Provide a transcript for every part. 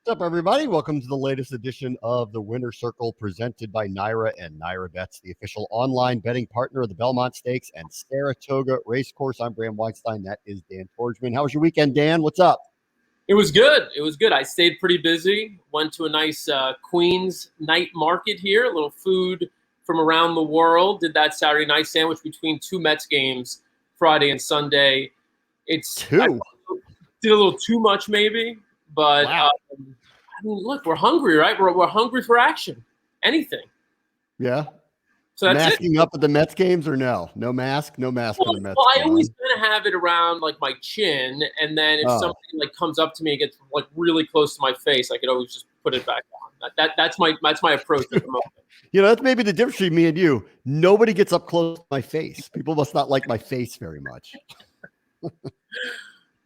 What's up, everybody? Welcome to the latest edition of the Winner Circle presented by Naira and Naira Bets, the official online betting partner of the Belmont Stakes and Saratoga Racecourse. I'm Bram Weinstein. That is Dan Torgman. How was your weekend, Dan? What's up? It was good. It was good. I stayed pretty busy. Went to a nice Queens night market here, a little food from around the world. Did that Saturday night sandwich between two Mets games, Friday and Sunday. I did a little too much maybe, but wow. I mean, look, we're hungry, right? We're hungry for action. Anything. Yeah. So that's masking up at the Mets games or no? No mask for the Mets. Well, I always kind of have it around like my chin, and then if something like comes up to me and gets like really close to my face, I could always just put it back on. That's my approach at the moment. That's maybe the difference between me and you. Nobody gets up close to my face. People must not like my face very much.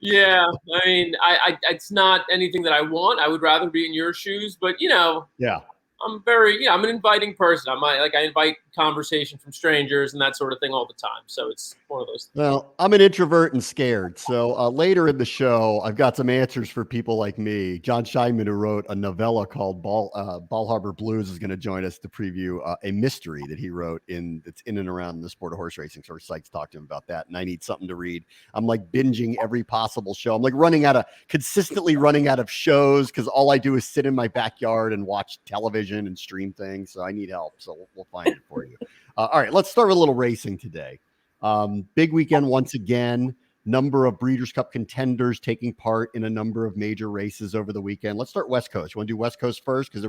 Yeah, I mean, it's not anything that I want. I would rather be in your shoes, but yeah. I'm an inviting person. I invite conversation from strangers and that sort of thing all the time. So it's one of those things. Well, I'm an introvert and scared. So later in the show, I've got some answers for people like me. John Sheinman, who wrote a novella called Bal Harbor Blues, is going to join us to preview a mystery that he wrote that's in and around the sport of horse racing. So we're psyched to talk to him about that. And I need something to read. I'm like binging every possible show. I'm like consistently running out of shows because all I do is sit in my backyard and watch television and stream things. So I need help. So we'll find it for you. All right, let's start with a little racing today. Big weekend once again. Number of Breeders' Cup contenders taking part in a number of major races over the weekend. Let's start West Coast. You want to do West Coast first? Because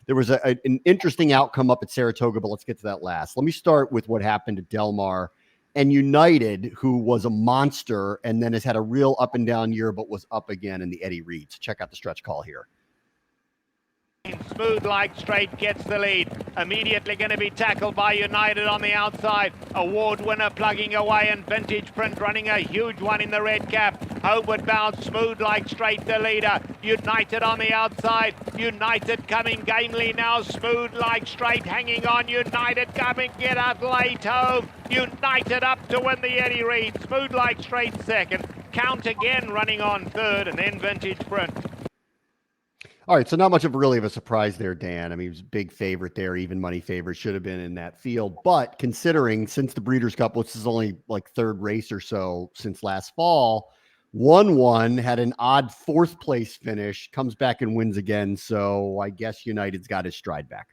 there was an interesting outcome up at Saratoga, but let's get to that last. Let me start with what happened at Del Mar and United, who was a monster and then has had a real up and down year, but was up again in the Eddie Reed. So check out the stretch call here. Smooth like straight gets the lead. Immediately going to be tackled by United on the outside. Award winner plugging away, and Vintage Print running a huge one in the red cap. Homeward bound, Smooth like straight the leader. United on the outside. United coming gamely now. Smooth like straight hanging on. United coming, get out late home. United up to win the Eddie Reed. Smooth like straight second. Count again running on third, and then Vintage Print. All right, so not much of a surprise there, Dan. I mean, he was a big favorite there, even money favorite, should have been in that field. But considering since the Breeders' Cup, which is only like third race or so since last fall, won, had an odd fourth place finish, comes back and wins again. So I guess United's got his stride back.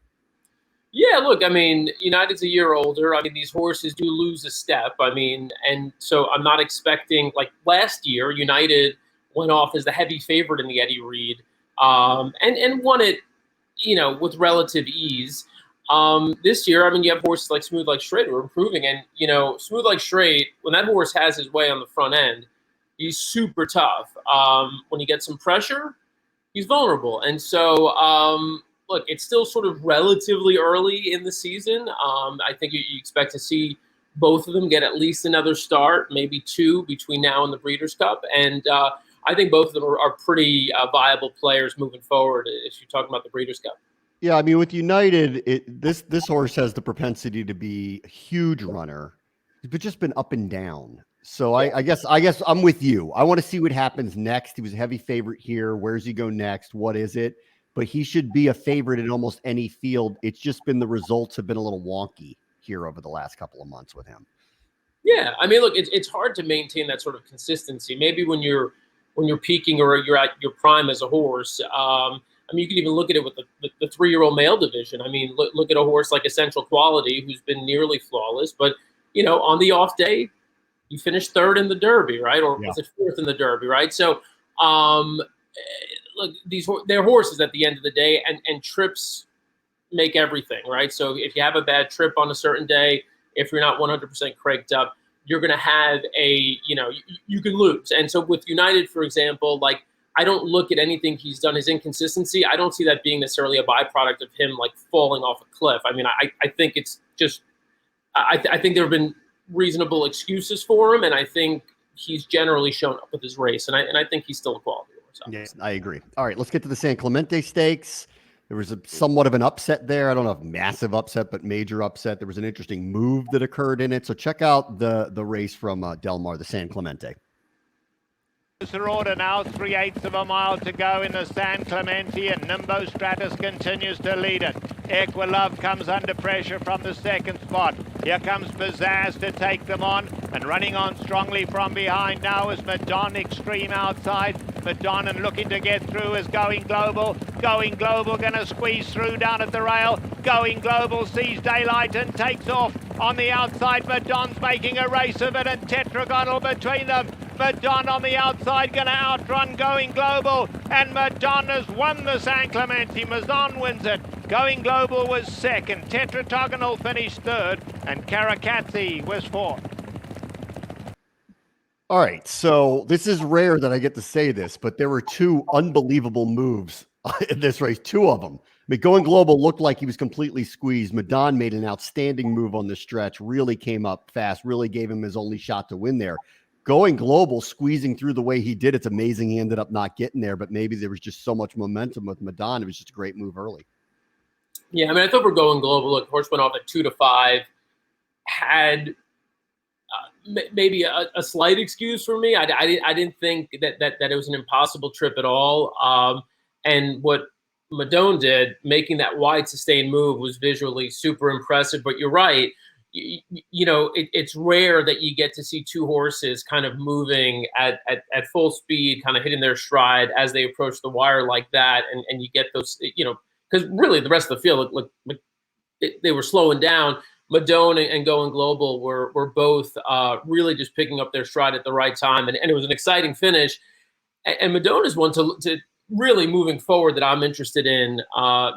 Yeah, look, I mean, United's a year older. I mean, these horses do lose a step. I mean, and so I'm not expecting, like last year, United went off as the heavy favorite in the Eddie Reed. And won it, with relative ease. This year, I mean, you have horses like Smooth Like Straight who are improving. And, Smooth Like Straight, when that horse has his way on the front end, he's super tough. When he gets some pressure, he's vulnerable. And so, look, it's still sort of relatively early in the season. I think you expect to see both of them get at least another start, maybe two between now and the Breeders' Cup. And, I think both of them are pretty viable players moving forward if you're talking about the Breeders' Cup. Yeah, I mean, with United, this horse has the propensity to be a huge runner, but just been up and down. So I guess I'm with you. I want to see what happens next. He was a heavy favorite here. Where's he go next? What is it? But he should be a favorite in almost any field. It's just been the results have been a little wonky here over the last couple of months with him. Yeah, I mean, look, it's hard to maintain that sort of consistency. Maybe when you're peaking or you're at your prime as a horse. I mean, you can even look at it with the 3-year-old male division. I mean, look at a horse like Essential Quality, who's been nearly flawless, but on the off day, you finished third in the Derby, right? Or was it fourth in the Derby, right? So, look, they're horses at the end of the day, and trips make everything, right? So if you have a bad trip on a certain day, if you're not 100% cranked up, you're going to have you can lose. And so with United, for example, like I don't look at anything he's done, his inconsistency. I don't see that being necessarily a byproduct of him like falling off a cliff. I mean, I think it's just, I think there have been reasonable excuses for him. And I think he's generally shown up with his race. And I think he's still a quality horse. Yes, I agree. All right, let's get to the San Clemente Stakes. There was somewhat of an upset there. I don't know if massive upset, but major upset. There was an interesting move that occurred in it. So check out the race from Del Mar, the San Clemente. Order now, 3/8 of a mile to go in the San Clemente, and Nimbo Stratus continues to lead it. Equilove comes under pressure from the second spot. Here comes Pizzazz to take them on, and running on strongly from behind now is Madon Extreme outside. Madon and looking to get through is Going Global. Going Global going to squeeze through down at the rail. Going Global sees daylight and takes off. On the outside, Madon's making a race of it, and Tetragonal between them. Madon on the outside going to outrun Going Global, and Madon has won the San Clemente. Madon wins it. Going Global was second, Tetratogonal finished third, and Karakatsi was fourth. All right, so this is rare that I get to say this, but there were two unbelievable moves in this race, two of them. I mean, Going Global looked like he was completely squeezed. Madon made an outstanding move on the stretch, really came up fast, really gave him his only shot to win there. Going Global, squeezing through the way he did, it's amazing he ended up not getting there, but maybe there was just so much momentum with Madon. It was just a great move early. Yeah, I mean, I thought we're Going Global. Look, horse went off at 2 to 5, had maybe a slight excuse for me. I didn't think that it was an impossible trip at all. And what Madon did, making that wide sustained move, was visually super impressive. But you're right. You know, it's rare that you get to see two horses kind of moving at full speed, kind of hitting their stride as they approach the wire like that. And you get those, you know, because really the rest of the field looked they were slowing down. Madon and Going Global were both really just picking up their stride at the right time. And it was an exciting finish. And Madon is one to really moving forward that I'm interested in,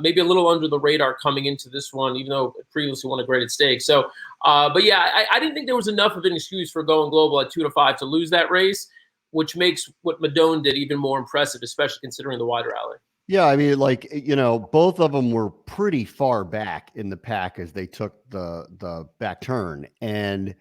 maybe a little under the radar coming into this one, even though it previously won a graded stake. So, but yeah, I didn't think there was enough of an excuse for Going Global at 2 to 5 to lose that race, which makes what Madon did even more impressive, especially considering the wide rally. Yeah, I mean, like, you know, both of them were pretty far back in the pack as they took the back turn, and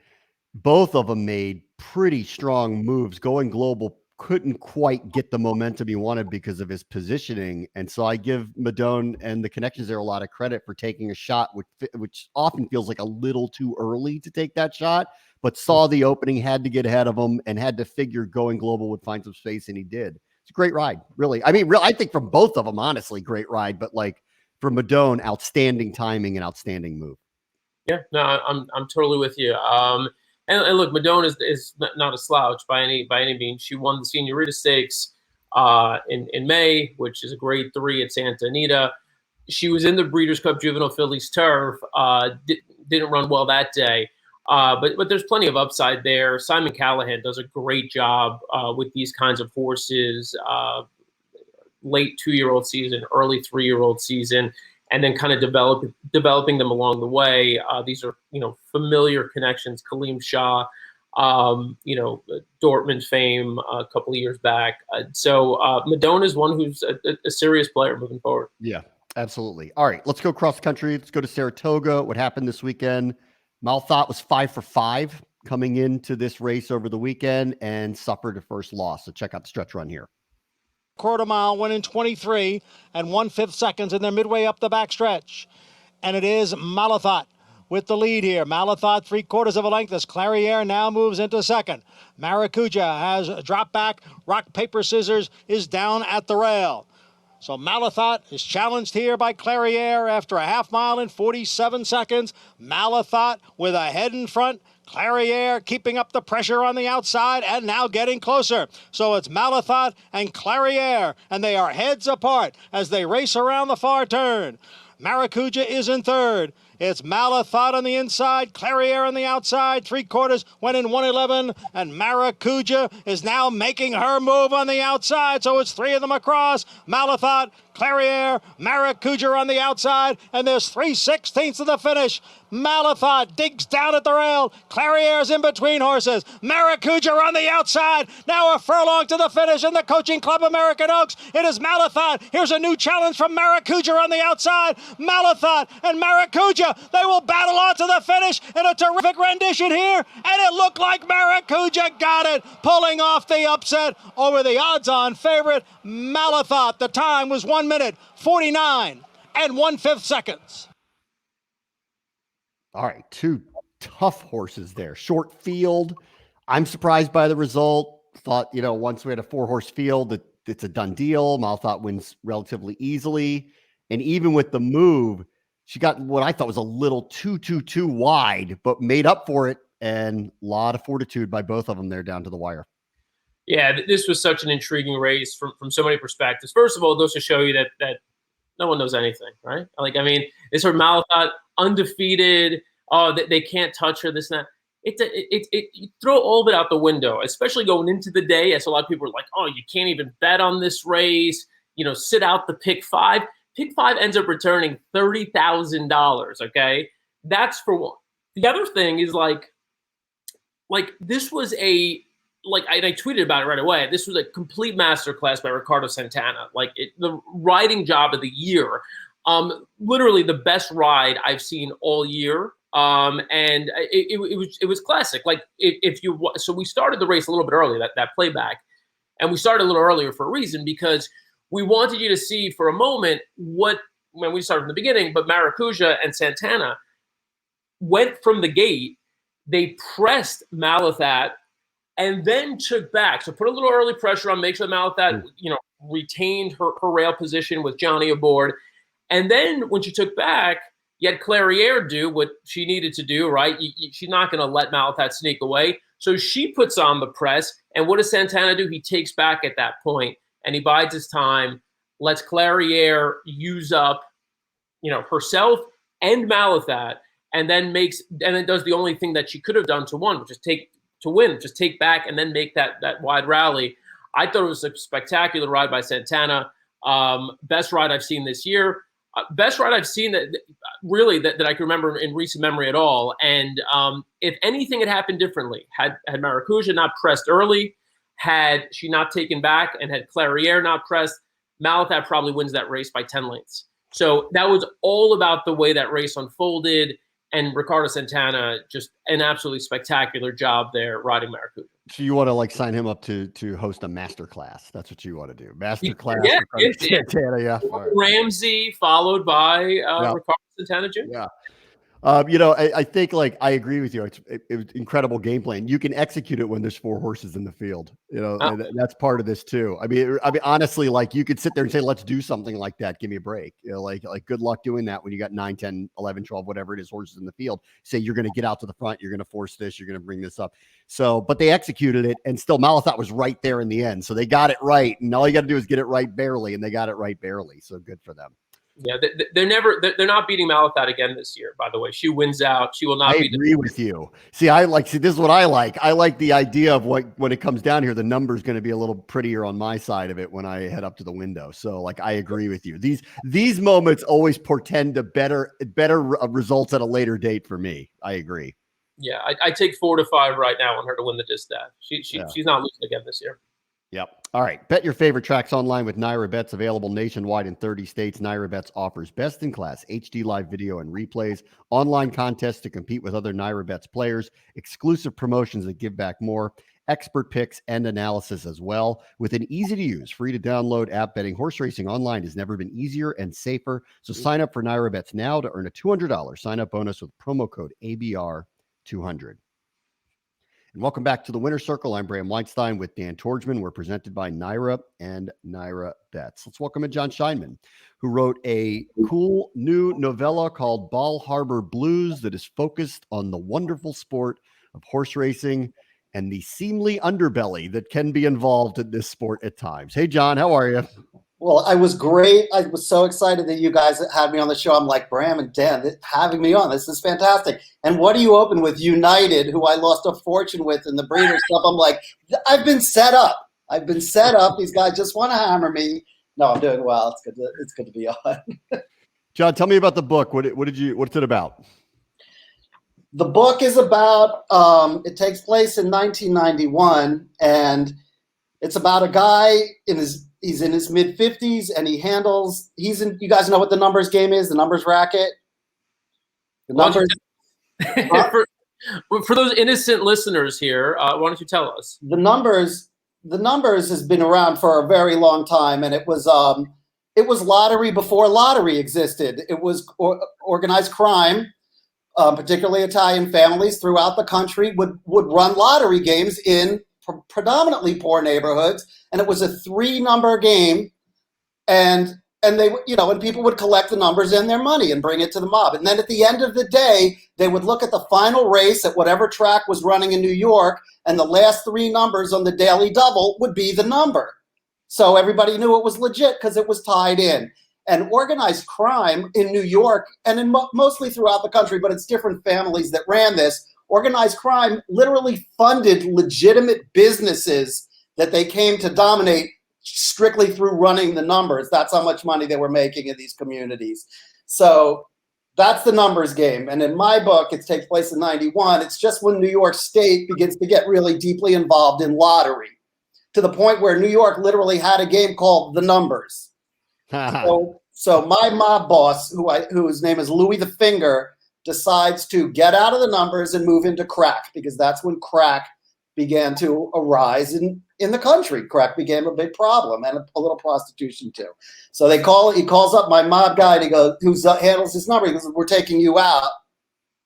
both of them made pretty strong moves. Going Global couldn't quite get the momentum he wanted because of his positioning, and so I give Madon and the connections there a lot of credit for taking a shot, which often feels like a little too early to take that shot, but saw the opening, had to get ahead of him, and had to figure Going Global would find some space, and he did. It's a great ride, really. I mean, I think from both of them, honestly, great ride. But like for Madon, outstanding timing and outstanding move. Yeah, no, I'm totally with you. And look, Madon is not a slouch by any means. She won the Senorita Stakes in May, which is a grade 3 at Santa Anita. She was in the Breeders' Cup Juvenile Fillies Turf. Didn't run well that day. But there's plenty of upside there. Simon Callahan does a great job with these kinds of horses, late 2-year-old season, early 3-year-old season, and then kind of developing them along the way. These are, you know, familiar connections. Kaleem Shah, you know, Dortmund fame a couple of years back. So Madon is one who's a serious player moving forward. Yeah, absolutely. All right, let's go cross country. Let's go to Saratoga. What happened this weekend? Malthaat was 5 for 5 coming into this race over the weekend and suffered a first loss. So check out the stretch run here. Quarter mile went in 23 and 1/5 seconds in their midway up the backstretch. And it is Malthaat with the lead here. Malthaat 3/4 of a length as Clariere now moves into second. Maracuja has dropped back. Rock, paper, scissors is down at the rail. So Malthaat is challenged here by Clariere after a half mile in 47 seconds. Malthaat with a head in front. Clariere keeping up the pressure on the outside and now getting closer. So it's Malthaat and Clariere, and they are heads apart as they race around the far turn. Maracuja is in third. It's Malthaat on the inside, Clariere on the outside. 3/4 went in 1:11, and Maracuja is now making her move on the outside. So it's 3 of them across. Malthaat, Clariere, Maracuja on the outside, and there's 3/16 of the finish. Malthaat digs down at the rail. Clariere's in between horses. Maracuja on the outside. Now a furlong to the finish in the Coaching Club American Oaks. It is Malthaat. Here's a new challenge from Maracuja on the outside. Malthaat and Maracuja, they will battle on to the finish in a terrific rendition here. And it looked like Maracuja got it, pulling off the upset over the odds-on favorite, Malthaat. The time was 1 minute, 49 and 1/5 seconds. All right, two tough horses there. Short field. I'm surprised by the result. thought, once we had a 4-horse field, that it's a done deal. Malthaat wins relatively easily. And even with the move, she got what I thought was a little too wide, but made up for it. And a lot of fortitude by both of them there down to the wire. Yeah, this was such an intriguing race from so many perspectives. First of all, it goes to show you that no one knows anything, right? It's her Malthaat undefeated. Oh, they can't touch her. This and that. You throw all of it out the window, especially going into the day. As a lot of people are like, oh, you can't even bet on this race. Sit out the pick 5. Pick 5 ends up returning $30,000. Okay, that's for one. The other thing is like this was I tweeted about it right away. This was a complete masterclass by Ricardo Santana. The riding job of the year. Literally the best ride I've seen all year. And it was classic. So we started the race a little bit early, that playback, and we started a little earlier for a reason, because we wanted you to see for a moment when we started from the beginning, but Maracuja and Santana went from the gate. They pressed Malthaat and then took back. So put a little early pressure on, make sure Malthaat, retained her rail position with Johnny aboard. And then when she took back, you had Clairiere do what she needed to do, right? She's not going to let Malthaat sneak away. So she puts on the press. And what does Santana do? He takes back at that point, and he bides his time, lets Clairiere use up, herself and Malthaat, and then does the only thing that she could have done to win, which is take back and then make that wide rally. I thought it was a spectacular ride by Santana. Best ride I've seen this year. Best ride I've seen that I can remember in recent memory at all. And if anything had happened differently, had Maracuja not pressed early, had she not taken back, and had Clairiere not pressed, Malthaat probably wins that race by 10 lengths. So that was all about the way that race unfolded. And Ricardo Santana, just an absolutely spectacular job there riding Maracuja. So you want to sign him up to host a master class? That's what you want to do. Master class. Yeah, Santana, yeah. Ramsey followed by Ricardo Santana Jr. Yeah. I think I agree with you. It was incredible game plan. You can execute it when there's 4 horses in the field. That's part of this too. I mean, honestly, you could sit there and say, let's do something like that. Give me a break. Good luck doing that when you got 9, 10, 11, 12, whatever it is, horses in the field. Say you're going to get out to the front. You're going to force this. You're going to bring this up. So, but they executed it, and still Malthaat was right there in the end. So they got it right, and all you got to do is get it right barely, and they got it right barely. So good for them. Yeah, they're not beating Malthaat again this year, by the way. She wins out. She will not be. I agree with you. See, this is what I like. I like the idea of when it comes down here, the number's going to be a little prettier on my side of it when I head up to the window. So I agree with you. These moments always portend to better results at a later date for me. I agree. Yeah, I take 4 to 5 right now on her to win the distaff. She's not losing again this year. Yep. All right. Bet your favorite tracks online with Naira Bets, available nationwide in 30 states. Naira Bets offers best-in-class HD live video and replays, online contests to compete with other Naira Bets players, exclusive promotions that give back more, expert picks, and analysis as well. With an easy-to-use, free-to-download app, betting horse racing online has never been easier and safer. So sign up for Naira Bets now to earn a $200 sign-up bonus with promo code ABR200. And welcome back to the Winner's Circle. I'm Bram Weinstein with Dan Torgman. We're presented by Naira and Naira Bets. Let's welcome in John Sheinman, who wrote a cool new novella called Bal Harbor Blues that is focused on the wonderful sport of horse racing and the seemly underbelly that can be involved in this sport at times. Hey, John, how are you? Well, I was great. I was so excited that you guys had me on the show. I'm like, Bram and Dan, having me on. This is fantastic. And what do you open with? United, who I lost a fortune with in the breeder stuff. I'm like, I've been set up. These guys just want to hammer me. No, I'm doing well. It's good to be on. John, tell me about the book. What's it about? The book is about, it takes place in 1991, and it's about a guy he's in his mid-50s, and you guys know what the numbers game is, the numbers racket? The numbers. For those innocent listeners here, why don't you tell us? The numbers has been around for a very long time, and it was lottery before lottery existed. It was organized crime, particularly Italian families throughout the country would run lottery games in predominantly poor neighborhoods, and it was a 3-number game, and they, and people would collect the numbers and their money and bring it to the mob. And then at the end of the day, they would look at the final race at whatever track was running in New York, and the last 3 numbers on the Daily Double would be the number. So everybody knew it was legit because it was tied in. And organized crime in New York, and in mostly throughout the country, but it's different families that ran this, organized crime literally funded legitimate businesses that they came to dominate strictly through running the numbers. That's how much money they were making in these communities. So that's the numbers game. And in my book, it takes place in 91. It's just when New York State begins to get really deeply involved in lottery, to the point where New York literally had a game called The Numbers. So my mob boss, whose name is Louis the Finger, decides to get out of the numbers and move into crack, because that's when crack began to arise in the country. Crack became a big problem, and a little prostitution too. So he calls up my mob guy, and he goes, who handles his number. He goes, "We're taking you out.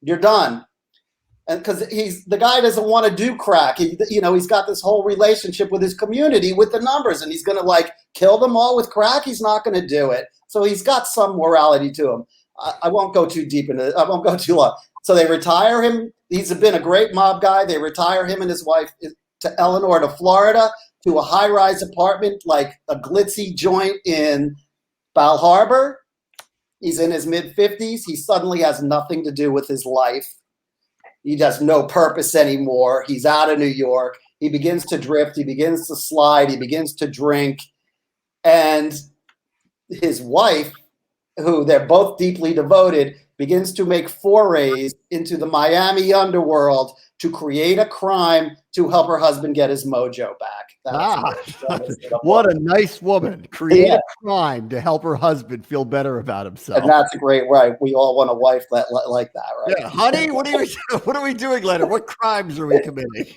You're done." And because the guy doesn't want to do crack. He's got this whole relationship with his community with the numbers, and he's going to kill them all with crack. He's not going to do it. So he's got some morality to him. I won't go too deep into it. I won't go too long. So they retire him. He's been a great mob guy. They retire him and his wife to Eleanor, to Florida, to a high-rise apartment, like a glitzy joint in Bal Harbor. He's in his mid-50s. He suddenly has nothing to do with his life. He has no purpose anymore. He's out of New York. He begins to drift. He begins to slide. He begins to drink. And his wife, who they're both deeply devoted, begins to make forays into the Miami underworld to create a crime to help her husband get his mojo back. What a nice woman. Create a crime to help her husband feel better about himself. And that's great, right? We all want a wife like that, right? Yeah, honey, what are we doing later? What crimes are we committing?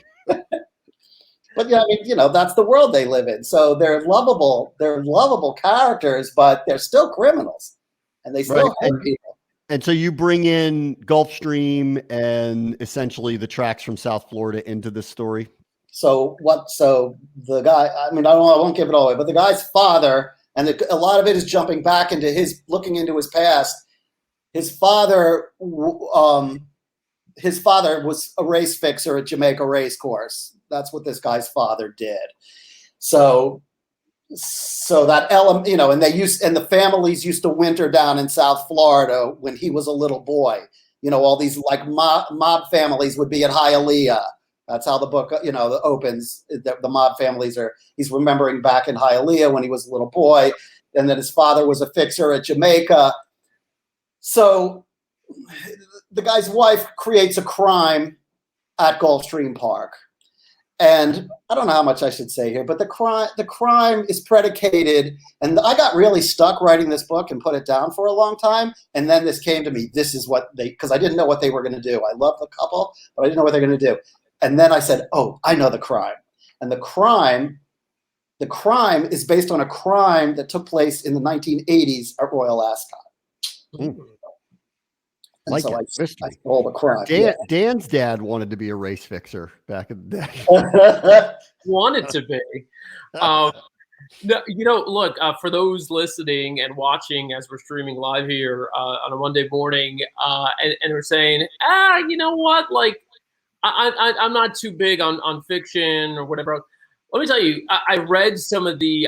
But yeah, that's the world they live in. So they're lovable characters, but they're still criminals, and they still hurt people. And so you bring in Gulfstream and essentially the tracks from South Florida into this story. So the guy, I won't give it all away, but the guy's father, and a lot of it is jumping back into looking into his past. His father was a race fixer at Jamaica Race Course. That's what this guy's father did. So that element, and the families used to winter down in South Florida when he was a little boy. All these mob families would be at Hialeah. That's how the book, opens. The mob families he's remembering back in Hialeah when he was a little boy, and then his father was a fixer at Jamaica. So the guy's wife creates a crime at Gulfstream Park. And I don't know how much I should say here, but the crime is predicated, and I got really stuck writing this book and put it down for a long time. And then this came to me. This is what because I didn't know what they were going to do. I love the couple, but I didn't know what they're going to do. And then I said, "Oh, I know the crime." And the crime is based on a crime that took place in the 1980s at Royal Ascot. I stole the crime. Dan's dad wanted to be a race fixer back in the day. Wanted to be. Look, for those listening and watching as we're streaming live here on a Monday morning, and we're saying, you know what, like, I'm not too big on fiction or whatever. Let me tell you, I read some of the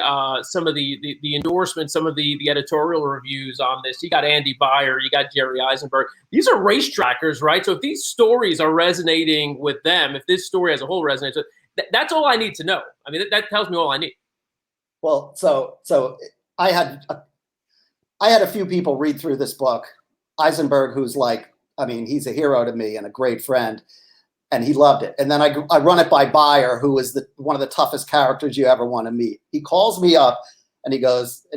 endorsements, some of the editorial reviews on this. You got Andy Beyer, you got Jerry Eisenberg. These are racetrackers, right? So if these stories are resonating with them, if this story as a whole resonates, that's all I need to know. I mean, that tells me all I need. Well, so I had a few people read through this book. Eisenberg, who's he's a hero to me and a great friend. And he loved it. And then I run it by Beyer, who is one of the toughest characters you ever want to meet. He calls me up and he goes,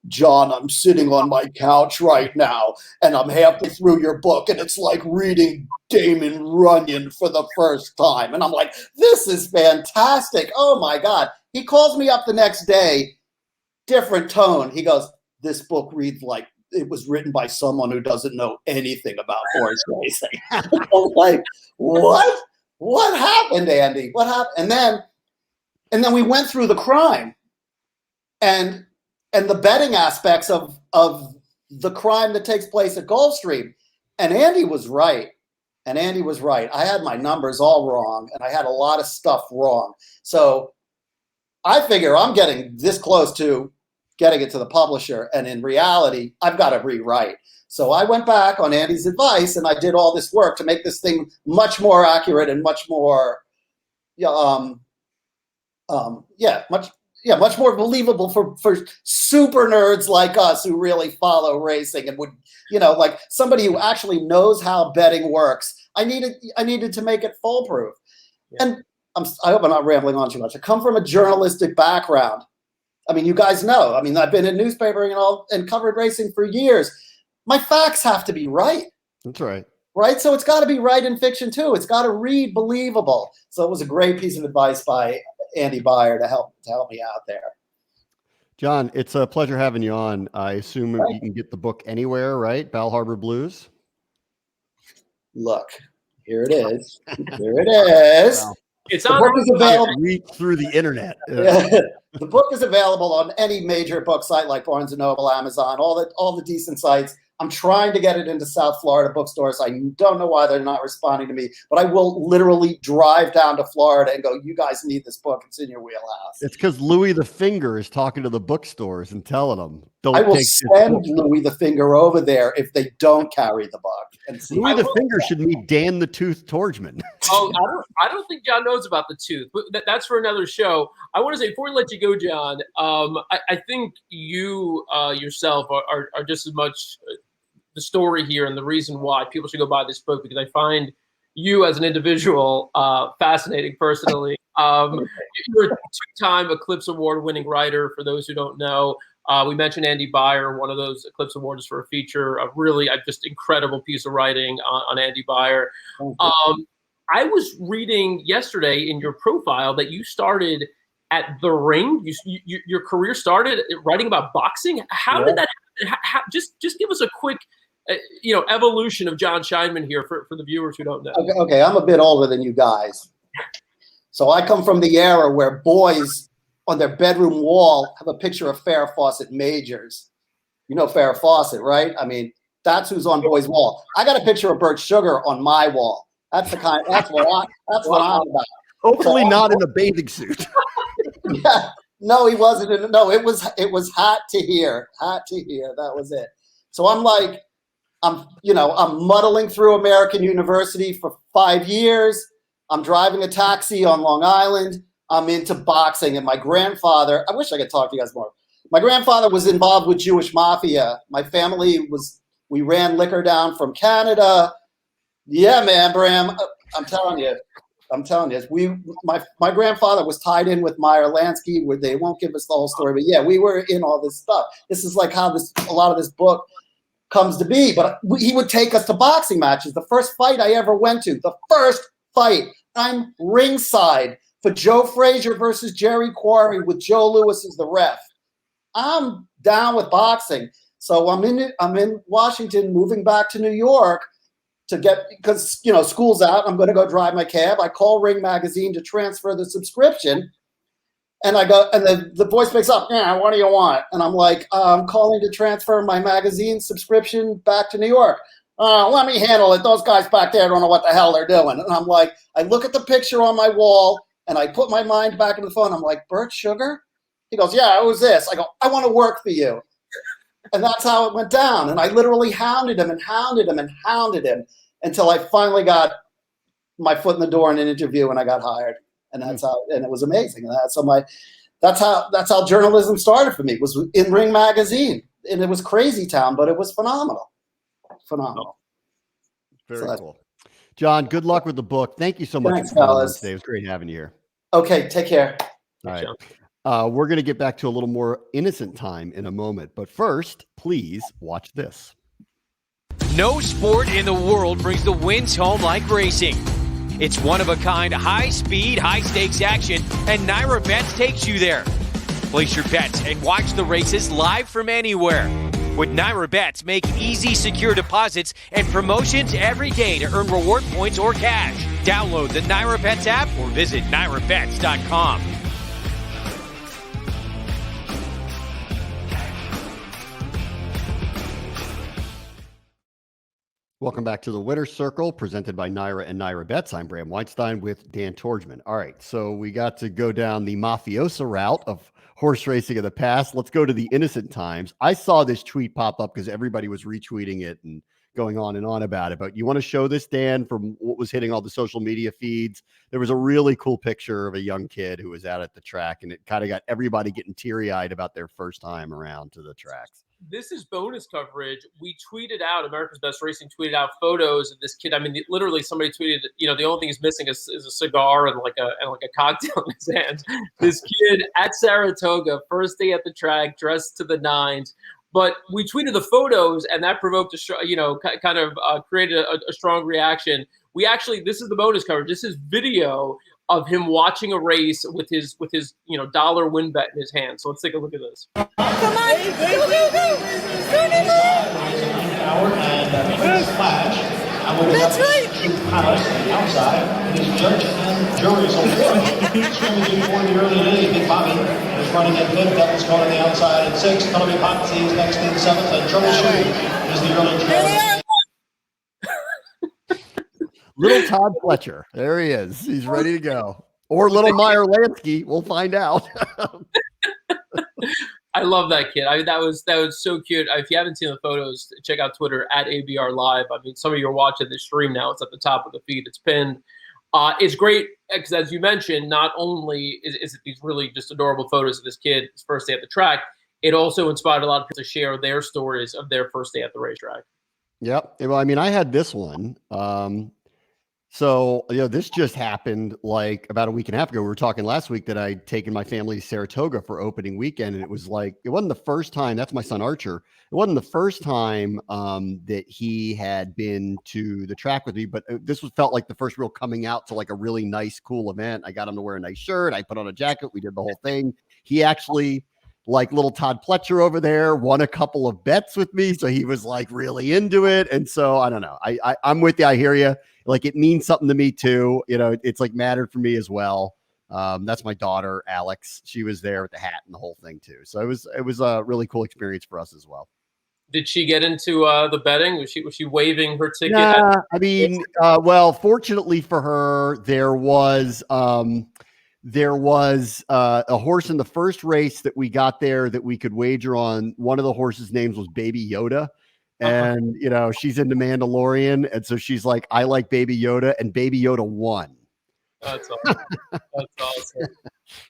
"John, I'm sitting on my couch right now and I'm halfway through your book and it's like reading Damon Runyon for the first time." And I'm like, "This is fantastic. Oh my God." He calls me up the next day, different tone. He goes, "This book reads like it was written by someone who doesn't know anything about horse racing." I'm like, what happened, Andy? What happened? And then And then we went through the crime and the betting aspects of the crime that takes place at Gulfstream. And Andy was right. I had my numbers all wrong, and I had a lot of stuff wrong. So I figure I'm getting this close to getting it to the publisher, and in reality, I've got to rewrite. So I went back on Andy's advice, and I did all this work to make this thing much more accurate and much more, much more believable for super nerds like us who really follow racing and would, like somebody who actually knows how betting works. I needed to make it foolproof. Yeah. And I hope I'm not rambling on too much. I come from a journalistic background. I mean, you guys know. I mean, I've been in newspapering and covered racing for years. My facts have to be right. That's right. Right? So it's got to be right in fiction too. It's got to read believable. So it was a great piece of advice by Andy Byer to help me out there. John, it's a pleasure having you on. I assume you can get the book anywhere, right? Bal Harbor Blues. Look, here it is. Here it is. Wow. It's the on. book is available. Read through the internet. The book is available on any major book site like Barnes & Noble, Amazon, all the decent sites. I'm trying to get it into South Florida bookstores. I don't know why they're not responding to me, but I will literally drive down to Florida and go, you guys need this book. It's in your wheelhouse. It's because Louis the Finger is talking to the bookstores and telling them, don't I will take send Louis the Finger over there if they don't carry the book. And see. Louis the Finger should meet Dan the Tooth Torchman. Oh, I don't think John knows about the tooth, but that's for another show. I want to say, before we let you go, John, I think you yourself are just as much the story here and the reason why people should go buy this book, because I find you as an individual fascinating personally. You're a two-time Eclipse Award-winning writer, for those who don't know. We mentioned Andy Byer, one of those Eclipse Awards for a feature, a really just incredible piece of writing on Andy Byer. I was reading yesterday in your profile that you started at The Ring. Your career started writing about boxing. How did that happen? Just give us a quick evolution of John Sheinman here for the viewers who don't know. Okay, I'm a bit older than you guys. So I come from the era where boys on their bedroom wall have a picture of Farrah Fawcett Majors. You know Farrah Fawcett, right? I mean, that's who's on boys' wall. I got a picture of Bert Sugar on my wall. That's what I'm about. Hopefully not in a bathing suit. Yeah. No, he wasn't. It was hat to here. That was it. So I'm muddling through American University for 5 years. I'm driving a taxi on Long Island. I'm into boxing. And my grandfather, I wish I could talk to you guys more. My grandfather was involved with Jewish mafia. My family we ran liquor down from Canada. Yeah, man, Bram, I'm telling you. My grandfather was tied in with Meyer Lansky, where they won't give us the whole story, but yeah, we were in all this stuff. This is like how a lot of this book comes to be. But he would take us to boxing matches. The first fight I ever went to, I'm ringside for Joe Frazier versus Jerry Quarry with Joe Louis as the ref. I'm down with boxing, so I'm in Washington, moving back to New York. Because school's out, I'm going to go drive my cab. I call Ring Magazine to transfer the subscription, and I go, and the voice picks up. Yeah, what do you want? And I'm like, I'm calling to transfer my magazine subscription back to New York. Let me handle it. Those guys back there don't know what the hell they're doing. And I'm like, I look at the picture on my wall, and I put my mind back in the phone. I'm like, Bert Sugar? He goes, yeah, it was this. I go, I want to work for you. And that's how it went down. And I literally hounded him until I finally got my foot in the door in an interview and I got hired. And and it was amazing. And that's how journalism started for me, was in Ring Magazine. And it was crazy town, but it was phenomenal. Very cool. John, good luck with the book. Thank you so much Thanks, for coming on fellas. today. It was great having you here. Okay, take care. All right. We're going to get back to a little more innocent time in a moment. But first, please watch this. No sport in the world brings the wins home like racing. It's one-of-a-kind, high-speed, high-stakes action, and Naira Bets takes you there. Place your bets and watch the races live from anywhere. With Naira Bets, make easy, secure deposits and promotions every day to earn reward points or cash. Download the Naira Bets app or visit NairaBets.com. Welcome back to the Winner's Circle, presented by Naira and Naira Bets. I'm Bram Weinstein with Dan Torgman. All right, so we got to go down the mafioso route of horse racing of the past. Let's go to the innocent times. I saw this tweet pop up because everybody was retweeting it and going on and on about it. But you want to show this, Dan, from what was hitting all the social media feeds? There was a really cool picture of a young kid who was out at the track, and it kind of got everybody getting teary-eyed about their first time around to the tracks. This is bonus coverage. We tweeted out, America's Best Racing tweeted out photos of this kid. I mean, literally somebody tweeted, the only thing he's missing is a cigar and like a cocktail in his hand. This kid at Saratoga, first day at the track, dressed to the nines. But we tweeted the photos, and that provoked created a strong reaction. This is the bonus coverage. This is video of him watching a race with his dollar win bet in his hand. So let's take a look at this. Come on, go, go, go. That's right. Outside, his judge and jury so far. Extremely before the early days, Big Bobby was running in fifth. That was going on the outside at sixth. Tommy Potsy's next in seventh, and Troubleshooting is the early trail. Little Todd Fletcher. There he is. He's ready to go. Or little Meyer Lansky. We'll find out. I love that kid. That was so cute. If you haven't seen the photos, check out Twitter at ABR Live. I mean, some of you are watching this stream now. It's at the top of the feed. It's pinned. It's great because, as you mentioned, not only is it these really just adorable photos of this kid, his first day at the track, it also inspired a lot of people to share their stories of their first day at the racetrack. Yep. Well, I mean, I had this one. So, this just happened like about a week and a half ago. We were talking last week that I'd taken my family to Saratoga for opening weekend. And it was like, it wasn't the first time. That's my son, Archer. It wasn't the first time that he had been to the track with me, but this felt like the first real coming out to like a really nice, cool event. I got him to wear a nice shirt. I put on a jacket. We did the whole thing. He actually, like little Todd Fletcher over there, won a couple of bets with me. So he was like really into it. And so I don't know. I'm with you. I hear you. Like, it means something to me too. It's like mattered for me as well. That's my daughter, Alex. She was there with the hat and the whole thing too. So it was a really cool experience for us as well. Did she get into the betting? Was she waiving her ticket? Nah, I mean, well, fortunately for her, there was a horse in the first race that we got there that we could wager on. One of the horses' names was Baby Yoda. And, she's into Mandalorian. And so she's like, I like Baby Yoda, and Baby Yoda won. That's awesome. That's awesome.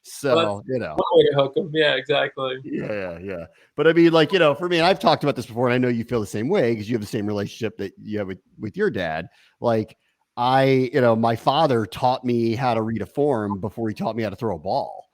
So, one way to hook them. Yeah, exactly. Yeah. But I mean, like, for me, and I've talked about this before, and I know you feel the same way because you have the same relationship that you have with your dad. Like, my father taught me how to read a form before he taught me how to throw a ball.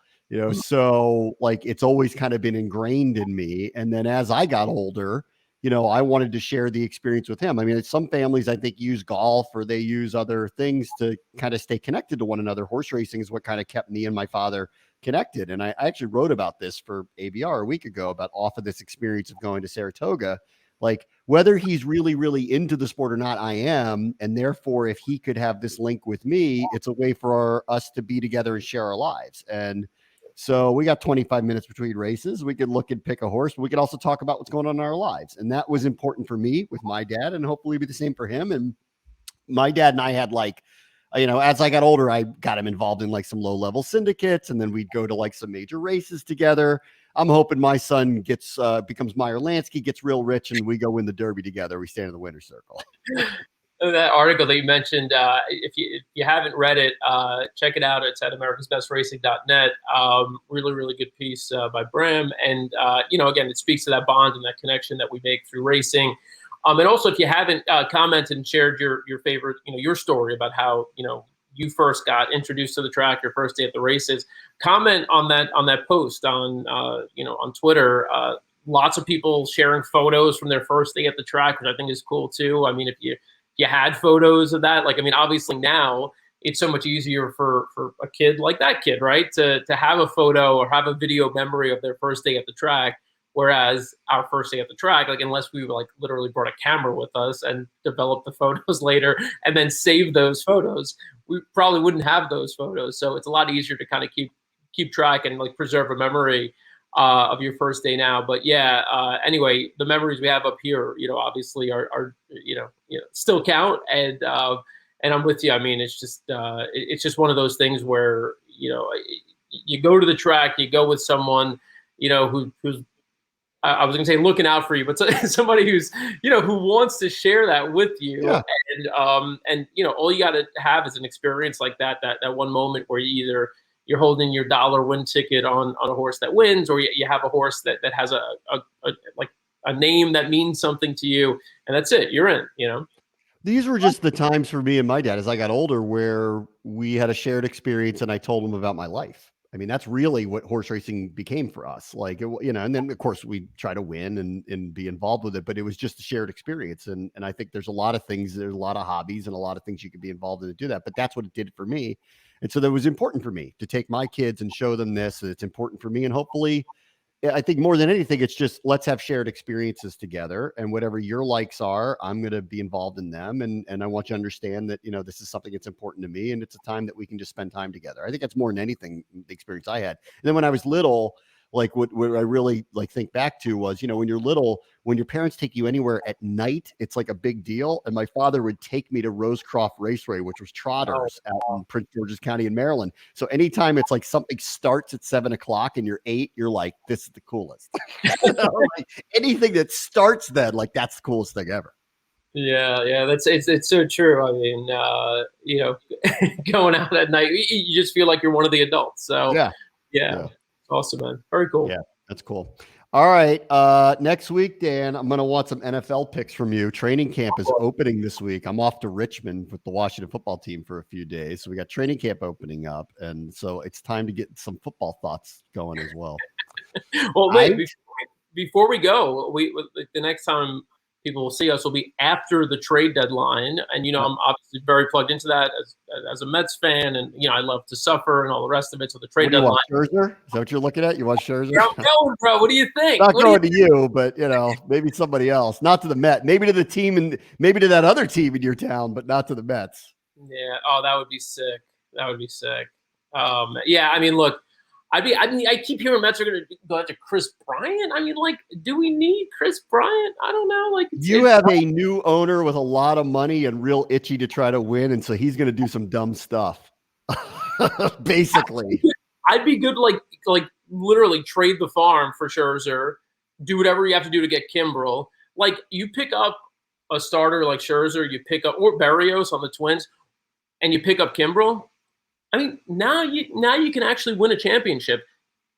So like, it's always kind of been ingrained in me. And then as I got older, I wanted to share the experience with him. I mean, some families, I think, use golf or they use other things to kind of stay connected to one another. Horse racing is what kind of kept me and my father connected. And I actually wrote about this for ABR a week ago about off of this experience of going to Saratoga, like whether he's really, really into the sport or not, I am. And therefore, if he could have this link with me, it's a way for us to be together and share our lives. And so we got 25 minutes between races. We could look and pick a horse, but we could also talk about what's going on in our lives. And that was important for me with my dad, and hopefully be the same for him. And my dad and I had like, as I got older, I got him involved in like some low level syndicates, and then we'd go to like some major races together. I'm hoping my son becomes Meyer Lansky, gets real rich, and we go win the Derby together. We stand in the winner's circle. That article that you mentioned, if you haven't read it, check it out. It's at americasbestracing.net. Really, really good piece by Bram. And, again, it speaks to that bond and that connection that we make through racing. And also, if you haven't commented and shared your favorite, your story about how, you first got introduced to the track, your first day at the races, comment on that post on Twitter. Lots of people sharing photos from their first day at the track, which I think is cool too. I mean, if you had photos of that, obviously now it's so much easier for a kid like that kid, right? To have a photo or have a video memory of their first day at the track. Whereas our first day at the track, unless we literally brought a camera with us and developed the photos later and then save those photos, we probably wouldn't have those photos. So it's a lot easier to kind of keep track and preserve a memory of your first day now. But yeah, anyway, the memories we have up here, obviously are still count. And I'm with you. I mean, it's just one of those things where, you go to the track, you go with someone, who's, I was going to say looking out for you, but somebody who's, who wants to share that with you. Yeah. And all you got to have is an experience like that one moment where you're holding your dollar win ticket on a horse that wins, or you have a horse that has a name that means something to you, and that's it. You're in, These were just the times for me and my dad as I got older where we had a shared experience and I told him about my life. I mean, that's really what horse racing became for us. And then of course we try to win and be involved with it, but it was just a shared experience. And I think there's a lot of things, there's a lot of hobbies and a lot of things you could be involved in to do that, but that's what it did for me. And so that was important for me to take my kids and show them this, and it's important for me. And hopefully, I think more than anything, it's just let's have shared experiences together, and whatever your likes are, I'm going to be involved in them. And I want you to understand that, this is something that's important to me, and it's a time that we can just spend time together. I think that's more than anything, the experience I had. And then when I was little, like what I really think back to was, when you're little, when your parents take you anywhere at night, it's like a big deal. And my father would take me to Rosecroft Raceway, which was Trotters out in Prince George's County in Maryland. So anytime it's like something starts at 7 o'clock and you're 8, you're like, this is the coolest. Anything that starts then, that's the coolest thing ever. Yeah, it's so true. I mean, going out at night, you just feel like you're one of the adults. So yeah. Awesome, man. Very cool. Yeah, that's cool. All right. Next week, Dan, I'm going to want some NFL picks from you. Training camp is opening this week. I'm off to Richmond with the Washington football team for a few days. So we got training camp opening up. And so it's time to get some football thoughts going as well. Well, wait, before we go, the next time people will see us will be after the trade deadline. And, I'm obviously very plugged into that as a Mets fan. And, I love to suffer and all the rest of it. So the trade deadline. Scherzer? Is that what you're looking at? You want Scherzer? Yeah, I'm going, bro. What do you think? Not going to you, but, maybe somebody else. Not to the Mets. Maybe to the team and maybe to that other team in your town, but not to the Mets. Yeah. Oh, that would be sick. Yeah. I mean, look. I keep hearing Mets are going to go after Chris Bryant. I mean, do we need Chris Bryant? I don't know. You have a new owner with a lot of money and real itchy to try to win, and so he's going to do some dumb stuff. Basically, I'd be good, like literally trade the farm for Scherzer, do whatever you have to do to get Kimbrel. You pick up a starter like Scherzer, you pick up or Berrios on the Twins, and you pick up Kimbrel. I mean, now you can actually win a championship.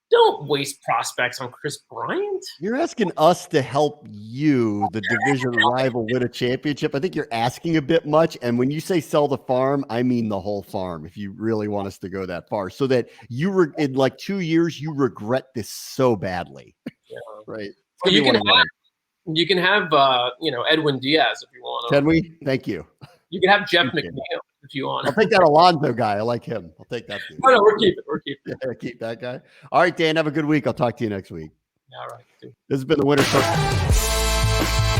Don't waste prospects on Chris Bryant. You're asking us to help you, the division rival, win a championship. I think you're asking a bit much. And when you say sell the farm, I mean the whole farm, if you really want us to go that far. So that in 2 years, you regret this so badly. Yeah. Right. So you can have Edwin Diaz if you want. Can we? Thank you. You can have Jeff McNeil if you want. I'll take that Alonso guy. I like him. I'll take that dude. No, we're keeping. Yeah, keep that guy. All right, Dan, have a good week. I'll talk to you next week. All right. This has been the Winter Circle.